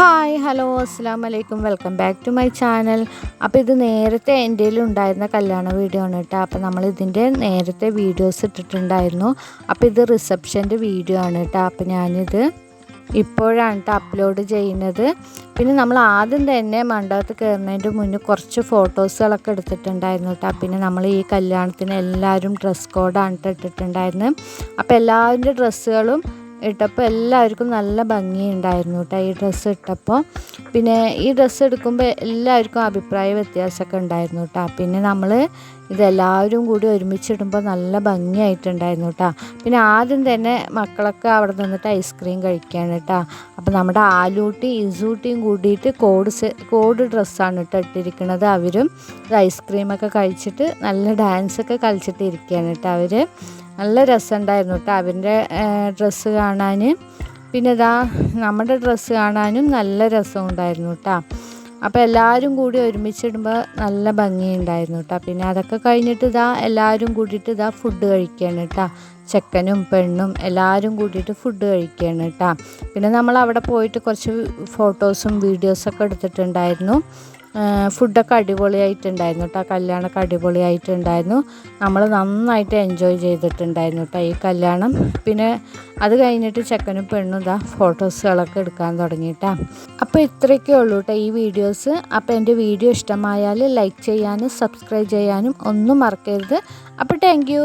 Hi hello അസ്സാം വലൈക്കും welcome back to my channel. അപ്പോൾ ഇത് നേരത്തെ എൻ്റെ ഉണ്ടായിരുന്ന കല്യാണ വീഡിയോ ആണ് കേട്ടോ. അപ്പോൾ നമ്മൾ ഇതിൻ്റെ നേരത്തെ വീഡിയോസ് ഇട്ടിട്ടുണ്ടായിരുന്നു. അപ്പോൾ ഇത് റിസപ്ഷൻ്റെ വീഡിയോ ആണ് കേട്ടോ. അപ്പോൾ ഞാനിത് ഇപ്പോഴാണ് കേട്ടോ അപ്ലോഡ് ചെയ്യുന്നത്. പിന്നെ നമ്മൾ ആദ്യം തന്നെ മണ്ഡപത്തിൽ കയറുന്നതിൻ്റെ മുന്നേ കുറച്ച് ഫോട്ടോസുകളൊക്കെ എടുത്തിട്ടുണ്ടായിരുന്നു കേട്ടോ. പിന്നെ നമ്മൾ ഈ കല്യാണത്തിന് എല്ലാവരും ഡ്രസ് കോഡാണ് ഇട്ടിട്ടുണ്ടായിരുന്നത്. അപ്പോൾ എല്ലാവരുടെ ഡ്രസ്സുകളും ഇട്ടപ്പോൾ എല്ലാവർക്കും നല്ല ഭംഗിയുണ്ടായിരുന്നു കേട്ടോ ഈ ഡ്രസ്സ് ഇട്ടപ്പോൾ. പിന്നെ ഈ ഡ്രസ്സ് എടുക്കുമ്പോൾ എല്ലാവർക്കും അഭിപ്രായ വ്യത്യാസമൊക്കെ ഉണ്ടായിരുന്നു കേട്ടോ. പിന്നെ നമ്മൾ ഇതെല്ലാവരും കൂടി ഒരുമിച്ചിടുമ്പോൾ നല്ല ഭംഗിയായിട്ടുണ്ടായിരുന്നു കേട്ടോ. പിന്നെ ആദ്യം തന്നെ മക്കളൊക്കെ അവിടെ നിന്നിട്ട് ഐസ്ക്രീം കഴിക്കുകയാണ് കേട്ടോ. അപ്പോൾ നമ്മുടെ ആലൂട്ടി ഇസൂട്ടിയും കൂടിയിട്ട് കോഡ് ഡ്രസ്സാണ് കേട്ടോ ഇട്ടിരിക്കുന്നത്. അവരും ഐസ്ക്രീമൊക്കെ കഴിച്ചിട്ട് നല്ല ഡാൻസൊക്കെ കളിച്ചിട്ട് ഇരിക്കുകയാണ് കേട്ടോ. അവർ നല്ല രസമുണ്ടായിരുന്നു കേട്ടോ അവൻ്റെ ഡ്രസ്സ് കാണാൻ. പിന്നെ ഇതാ നമ്മുടെ ഡ്രസ്സ് കാണാനും നല്ല രസമുണ്ടായിരുന്നു കേട്ടോ. അപ്പോൾ എല്ലാവരും കൂടി ഒരുമിച്ചിടുമ്പോൾ നല്ല ഭംഗിയുണ്ടായിരുന്നു കേട്ടോ. പിന്നെ അതൊക്കെ കഴിഞ്ഞിട്ട് ഇതാ എല്ലാവരും കൂടിയിട്ട് ഇതാ ഫുഡ് കഴിക്കുകയാണ് കേട്ടോ. ചെക്കനും പെണ്ണും എല്ലാവരും കൂടിയിട്ട് ഫുഡ് കഴിക്കുകയാണ് കേട്ടോ. പിന്നെ നമ്മൾ അവിടെ പോയിട്ട് കുറച്ച് ഫോട്ടോസും വീഡിയോസൊക്കെ എടുത്തിട്ടുണ്ടായിരുന്നു. ഫുഡൊക്കെ അടിപൊളിയായിട്ടുണ്ടായിരുന്നു കേട്ടോ. കല്യാണമൊക്കെ അടിപൊളിയായിട്ടുണ്ടായിരുന്നു. നമ്മൾ നന്നായിട്ട് എൻജോയ് ചെയ്തിട്ടുണ്ടായിരുന്നു കേട്ടോ ഈ കല്യാണം. പിന്നെ അത് കഴിഞ്ഞിട്ട് ചെക്കനും പെണ്ണും ഇതാ ഫോട്ടോസുകളൊക്കെ എടുക്കാൻ തുടങ്ങിയിട്ടാ. അപ്പോൾ ഇത്രയൊക്കെ ഉള്ളൂ കേട്ടോ ഈ വീഡിയോസ്. അപ്പോൾ എൻ്റെ വീഡിയോ ഇഷ്ടമായാൽ ലൈക്ക് ചെയ്യാനും സബ്സ്ക്രൈബ് ചെയ്യാനും ഒന്നും മറക്കരുത്. അപ്പോൾ താങ്ക് യു.